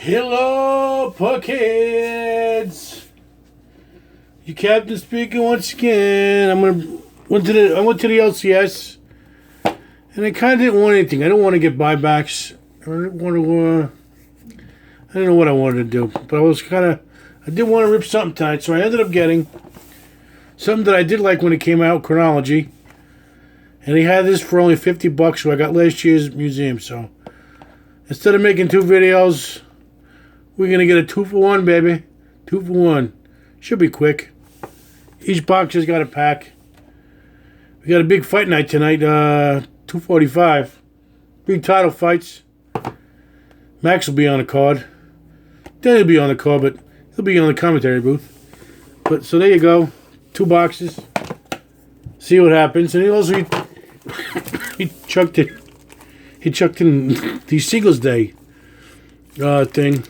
Hello, Puckheads! Your captain speaking once again. I went to the LCS, and I kind of didn't want anything. I didn't want to get buybacks. I didn't want to. I didn't know what I wanted to do, but I did want to rip something tonight, so I ended up getting something that I did like when it came out, Chronology, and he had this for only $50, so I got last year's museum. So instead of making two videos, we're going to get a 2-for-1, baby. 2-for-1. Should be quick. Each box has got a pack. We got a big fight night tonight, 245. Big title fights. Max will be on the card. Then he'll be on the card, but he'll be on the commentary booth. But so there you go. 2 boxes. See what happens. And he also he chucked in the Seagulls Day thing.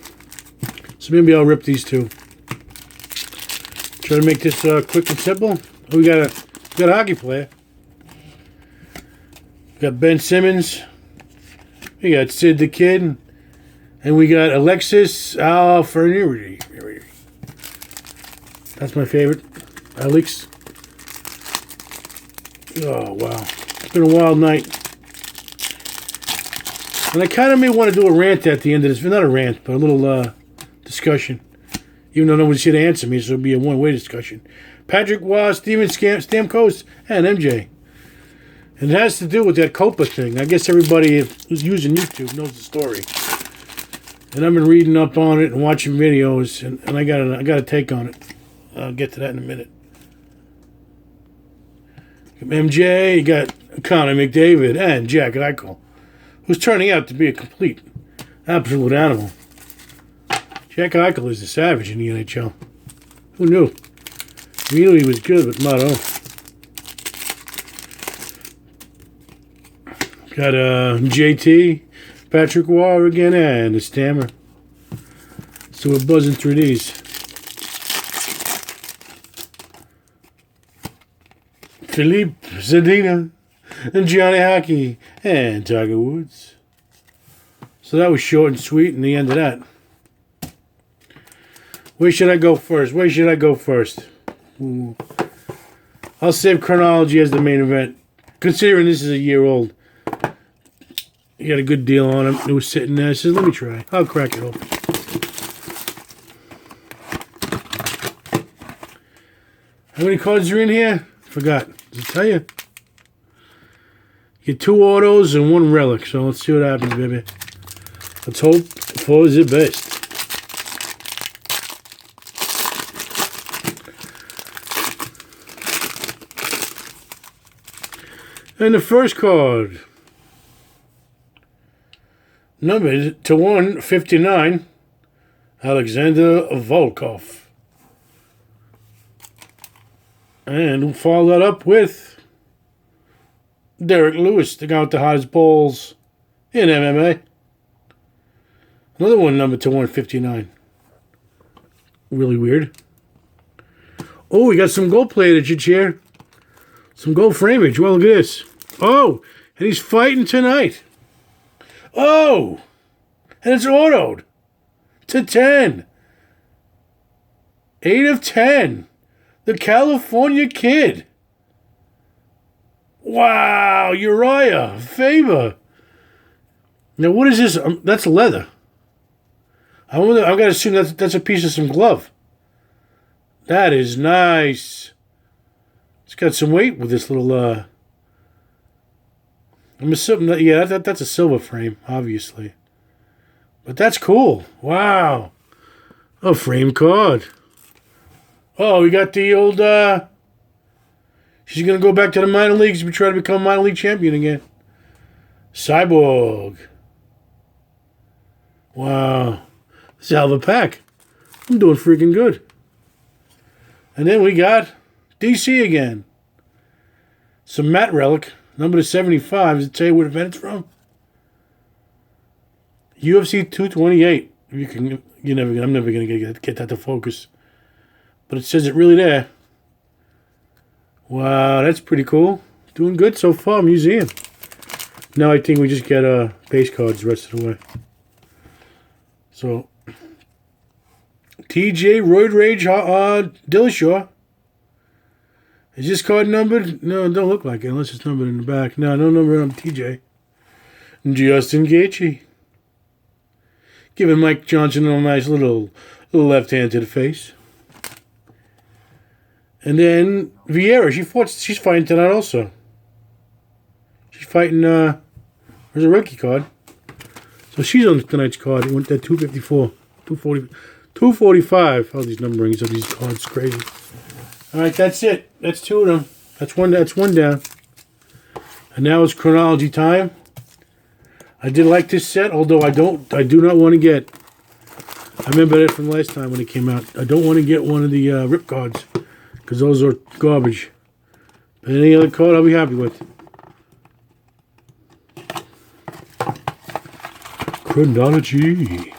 So maybe I'll rip these two. Try to make this quick and simple. Oh, we got a hockey player. We got Ben Simmons. We got Sid the Kid. And we got Alexis Alfernuri. That's my favorite. Alex. Oh, wow. It's been a wild night. And I kind of may want to do a rant at the end of this. Not a rant, but a little discussion. Even though nobody's here to answer me, so it'll be a one-way discussion. Patrick Waugh, Steven Stamkos, and MJ. And it has to do with that COPPA thing. I guess everybody who's using YouTube knows the story. And I've been reading up on it and watching videos, and I got a take on it. I'll get to that in a minute. MJ, you got Connor McDavid, and Jack Eichel, who's turning out to be a complete, absolute animal. Jack Eichel is a savage in the NHL. Who knew? We knew he was good, but not all. Got JT, Patrick Waugh again, and a Stammer. So we're buzzing through these. Philippe Zadina, and Johnny Hockey, and Tiger Woods. So that was short and sweet in the end of that. Where should I go first? Ooh. I'll save Chronology as the main event. Considering this is a year old. You got a good deal on him. It was sitting there. I said, let me try. I'll crack it open. How many cards are in here? Forgot. Does it tell you? You get 2 autos and 1 relic. So let's see what happens, baby. Let's hope for the best. And the first card, numbered to 159, Alexander Volkov. And we'll follow that up with Derek Lewis, the guy with the hottest balls in MMA. Another one numbered to 159. Really weird. Oh, we got some gold plated here. Some gold framage. Well, look at this. Oh, and he's fighting tonight. Oh, and it's autoed to 10. 8 of 10. The California Kid. Wow, Uriah Faber. Now, what is this? That's leather. I've got to assume that's a piece of some glove. That is nice. It's got some weight with this little, I'm assuming that, yeah, that's a silver frame, obviously. But that's cool. Wow. A frame card. Oh, we got the old, she's going to go back to the minor leagues and try to become minor league champion again. Cyborg. Wow. It's a hell of a pack. I'm doing freaking good. And then we got DC again. Some matte relic. Number 75. Does it tell you what event it's from? UFC 228. I'm never gonna get that to focus. But it says it really there. Wow, that's pretty cool. Doing good so far, museum. Now I think we just get base cards the rest of the way. So TJ Roid Rage Dillashaw. Is this card numbered? No, it don't look like it unless it's numbered in the back. No number on TJ. Justin Gaethje. Giving Mike Johnson a nice little left hand to the face. And then Vieira, she's fighting tonight also. She's fighting, there's a rookie card. So she's on tonight's card. It went at 254, 240, 245. Oh, these numberings of these cards, crazy. All right, that's it. That's two of them. That's one down. And now it's chronology time. I did like this set, although I do not want to get. I remember that from last time when it came out. I don't want to get one of the rip cards because those are garbage. But any other card, I'll be happy with. Chronology.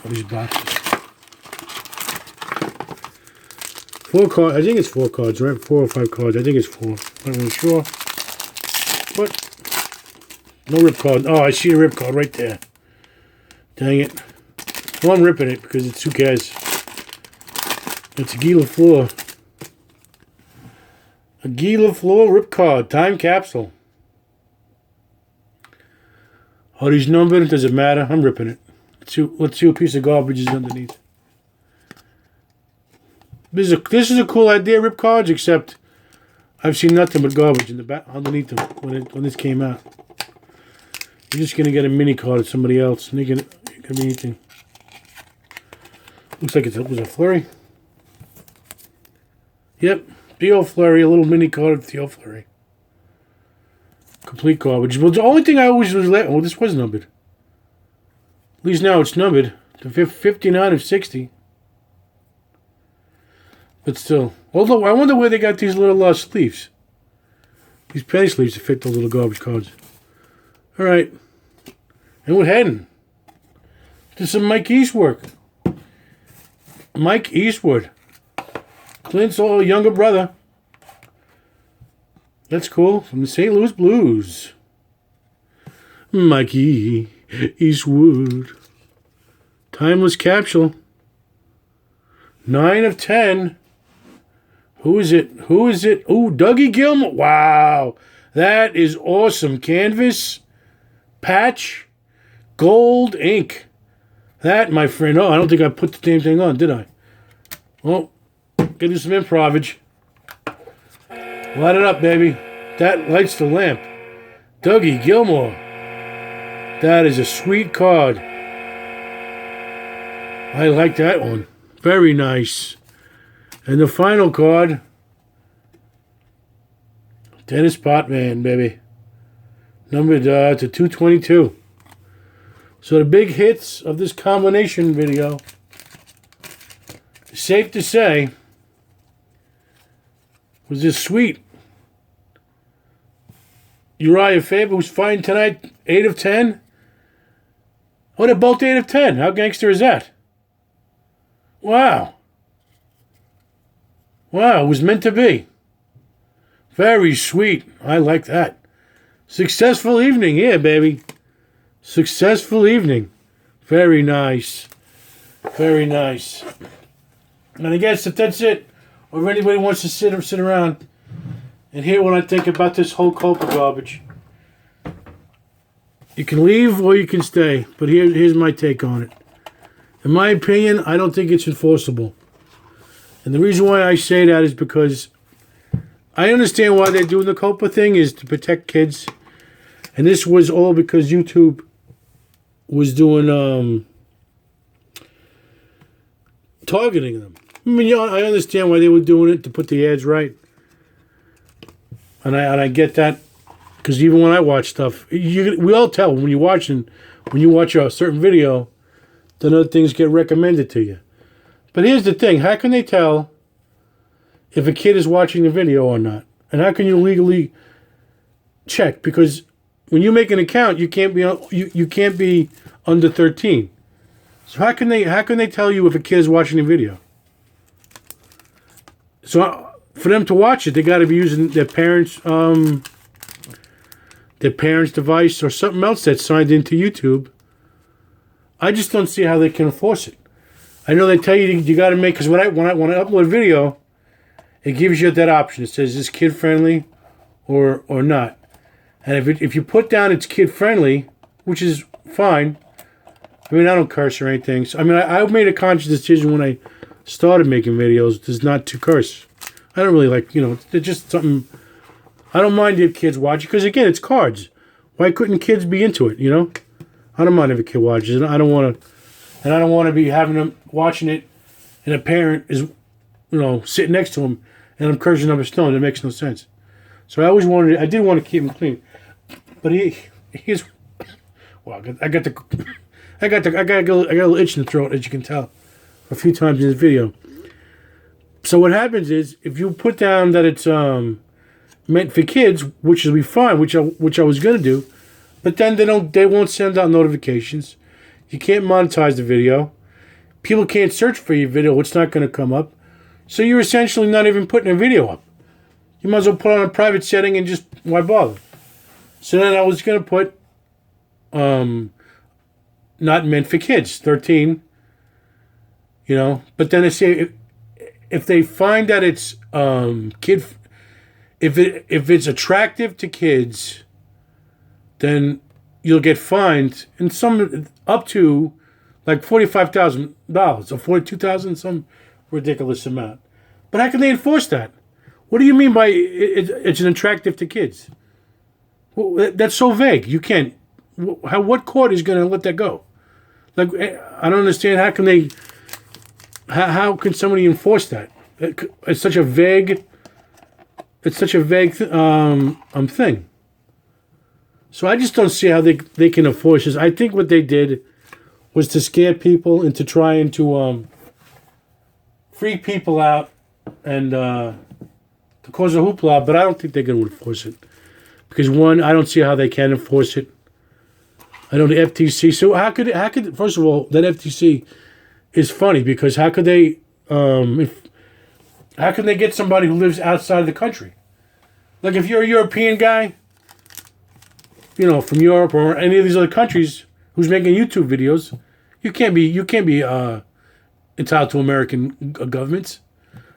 All these boxes. 4 cards. I think it's 4 cards, right? 4 or 5 cards. I think it's 4. I'm not really sure. But no rip card. Oh, I see a rip card right there. Dang it. Well, I'm ripping it because it's who cares. It's a Guy Lafleur. A Guy Lafleur rip card. Time capsule. Are these numbered? Does it matter? I'm ripping it. Let's see what piece of garbage is underneath. This is a cool idea, rip cards, except I've seen nothing but garbage in the back underneath them when this came out. You're just gonna get a mini card of somebody else, and it can be anything. Looks like it was a Flurry. Yep, Theo Flurry, a little mini card of Theo Flurry. Complete garbage. Well, the only thing I always was let. Oh, this was numbered. At least now it's numbered to 59 of 60. But still, although I wonder where they got these little sleeves. These penny sleeves to fit those little garbage cards. All right, and we're heading to some Mike Eastwood. Mike Eastwood, Clint's younger brother. That's cool. From the St. Louis Blues. Mikey Eastwood. Timeless capsule. 9 of 10. Who is it? Ooh, Dougie Gilmore. Wow. That is awesome. Canvas. Patch. Gold ink. That, my friend. Oh, I don't think I put the damn thing on, did I? Well, gotta do some improvage. Light it up, baby. That lights the lamp. Dougie Gilmore. That is a sweet card. I like that one. Very nice. And the final card. Dennis Potvin, baby. Numbered to 222. So the big hits of this combination video. Safe to say. Was this sweet. Uriah Faber was fighting tonight, 8 of 10. Oh, they're both 8 of 10. How gangster is that? Wow. Wow, it was meant to be. Very sweet. I like that. Successful evening here, baby. Successful evening. Very nice. Very nice. And I guess if that's it, or if anybody wants to sit around and hear what I think about this whole COPPA garbage, you can leave or you can stay. But here's my take on it. In my opinion, I don't think it's enforceable. And the reason why I say that is because I understand why they're doing the COPPA thing is to protect kids. And this was all because YouTube was doing targeting them. I mean, I understand why they were doing it, to put the ads right. And I get that. Because even when I watch stuff, we all tell when you watch a certain video, then other things get recommended to you. But here's the thing. How can they tell if a kid is watching the video or not? And how can you legally check? Because when you make an account, you can't be under 13. So how can they tell you if a kid is watching the video? So for them to watch it, they got to be using their parents' device or something else that's signed into YouTube. I just don't see how they can enforce it. I know they tell you got to make, because when I upload a video, it gives you that option. It says, is this kid friendly or not? And if you put down it's kid friendly, which is fine. I mean, I don't curse or anything. So, I mean, I made a conscious decision when I started making videos is not to curse. I don't really like, it's just something. I don't mind if kids watch it, because again, it's cards. Why couldn't kids be into it? I don't mind if a kid watches it. I don't want to be having them watching it, and a parent is, sitting next to him, and I'm cursing up a stone. It makes no sense. So I did want to keep him clean, but he's. Well, I got a little itch in the throat, as you can tell, a few times in this video. So what happens is, if you put down that it's meant for kids, which will be fine, which I was gonna do, but then they won't send out notifications. You can't monetize the video. People can't search for your video; it's not going to come up. So you're essentially not even putting a video up. You might as well put on a private setting and just, why bother? So then I was gonna put not meant for kids, 13. But then they say if they find that it's kid, if it's attractive to kids, then you'll get fined, and some up to like $45,000 or $42,000, some ridiculous amount. But how can they enforce that? What do you mean by it's an attractive to kids? Well, that's so vague. You can't. What court is going to let that go? Like, I don't understand. How can they? How can somebody enforce that? It's such a vague. It's such a vague thing. So I just don't see how they can enforce this. I think what they did was to scare people into trying to freak people out and to cause a hoopla. But I don't think they're going to enforce it, because one, I don't see how they can enforce it. I know the FTC. So how could first of all, that FTC is funny, because how could they how can they get somebody who lives outside of the country? Like, if you're a European guy, from Europe or any of these other countries, who's making YouTube videos, you can't be entitled to American governments,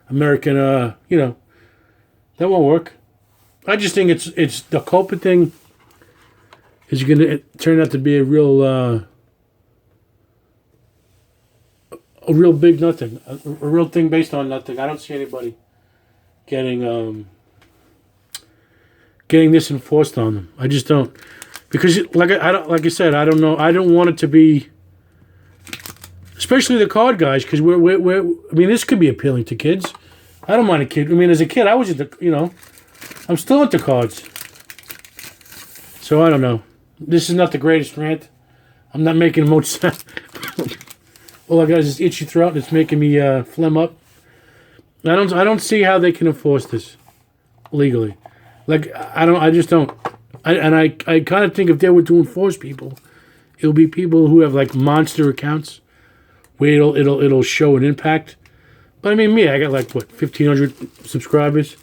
American that won't work. I just think it's the COPPA thing is going to turn out to be a real big nothing, a real thing based on nothing. I don't see anybody getting this enforced on them. I just don't, because like I said, I don't know. I don't want it to be, especially the card guys, because we're. I mean, this could be appealing to kids. I don't mind a kid. I mean, as a kid, I was I'm still into cards. So I don't know. This is not the greatest rant. I'm not making much sense. All I got is this itchy throat, and it's making me phlegm up. I don't see how they can enforce this legally. Like, I just don't. I kind of think if they were to enforce people, it'll be people who have like monster accounts where it'll show an impact. But I mean, me, I got like 1,500 subscribers.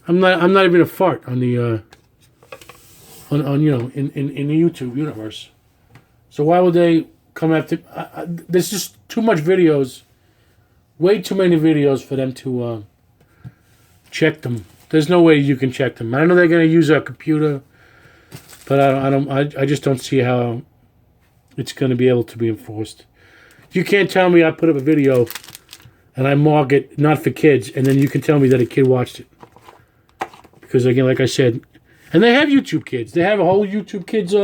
I'm not even a fart on the in the YouTube universe. So why would they come after? There's just too much videos, way too many videos for them to check them. There's no way you can check them. I know they're going to use a computer, but I just don't see how it's going to be able to be enforced. You can't tell me I put up a video and I mark it not for kids, and then you can tell me that a kid watched it. Because again, like I said, and they have YouTube Kids. They have a whole YouTube Kids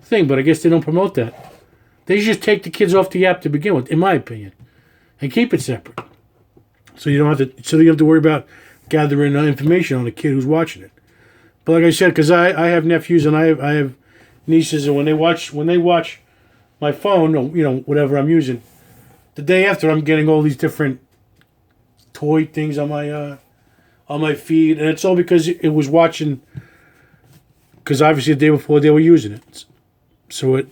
thing, but I guess they don't promote that. They should just take the kids off the app to begin with, in my opinion, and keep it separate. So you don't have to worry about gathering information on a kid who's watching it. But like I said, because I have nephews and I have nieces, and when they watch my phone, or whatever I'm using, the day after I'm getting all these different toy things on my feed, and it's all because it was watching. Because obviously the day before they were using it, so it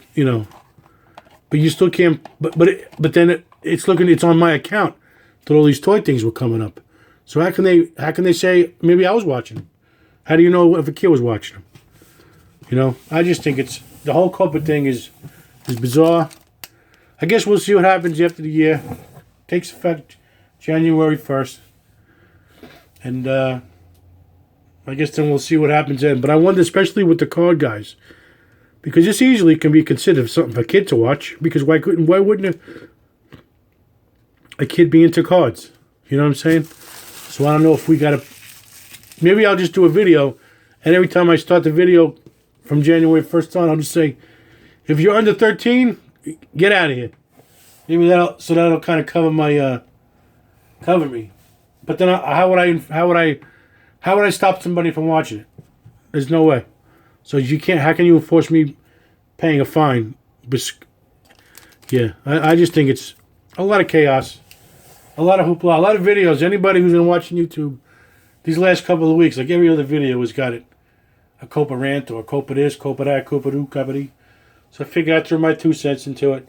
but you still can't. But then it's on my account that all these toy things were coming up. So how can they say maybe I was watching them? How do you know if a kid was watching them? I just think it's the whole COPPA thing is bizarre. I guess we'll see what happens after the year. Takes effect January 1st. And I guess then we'll see what happens then. But I wonder, especially with the card guys, because this easily can be considered something for a kid to watch. Because why wouldn't a kid be into cards? You know what I'm saying? So I don't know if we got to... Maybe I'll just do a video, and every time I start the video from January 1st on, I'll just say, if you're under 13, get out of here. Maybe that'll kind of cover my cover me. But then how would I stop somebody from watching it? There's no way. So you can't. How can you enforce me paying a fine? Yeah, I just think it's a lot of chaos, a lot of hoopla, a lot of videos. Anybody who's been watching YouTube these last couple of weeks, like every other video, has got it. A COPPA rant or a COPPA this, COPPA that, COPPA do, COPPA dee. So I figured I'd throw my 2 cents into it.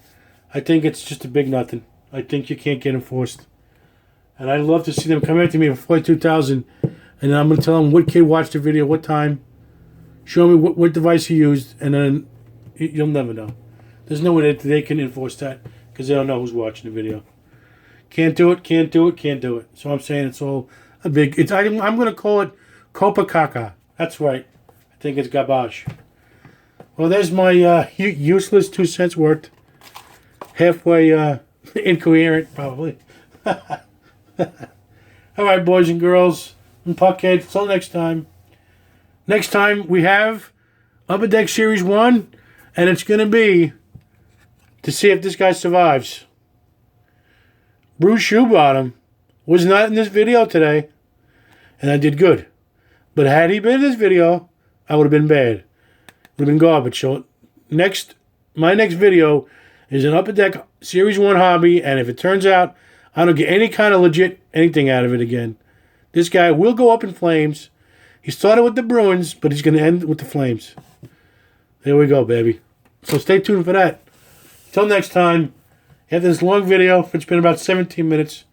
I think it's just a big nothing. I think you can't get enforced. And I'd love to see them come after me before 2000, and then I'm going to tell them what kid watched the video, what time, show me what device he used, and then you'll never know. There's no way that they can enforce that because they don't know who's watching the video. Can't do it, can't do it, can't do it. So I'm saying it's all a big... I'm going to call it COPPA caca. That's right. I think it's garbage. Well, there's my useless 2 cents worth. Halfway incoherent, probably. All right, boys and girls and puckheads. Till next time. Next time we have Upper Deck Series 1, and it's going to be to see if this guy survives. Bruce Shoebottom was not in this video today, and I did good. But had he been in this video, I would have been bad. Would have been garbage. So my next video is an Upper Deck Series 1 hobby, and if it turns out I don't get any kind of legit anything out of it again, this guy will go up in flames. He started with the Bruins, but he's going to end with the Flames. There we go, baby. So stay tuned for that. Till next time, after this long video, it's been about 17 minutes,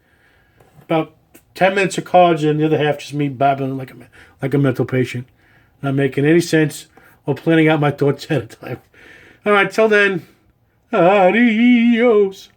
about 10 minutes of cards, and the other half just me babbling like a mental patient. Not making any sense or planning out my thoughts at a time. All right, till then, adios.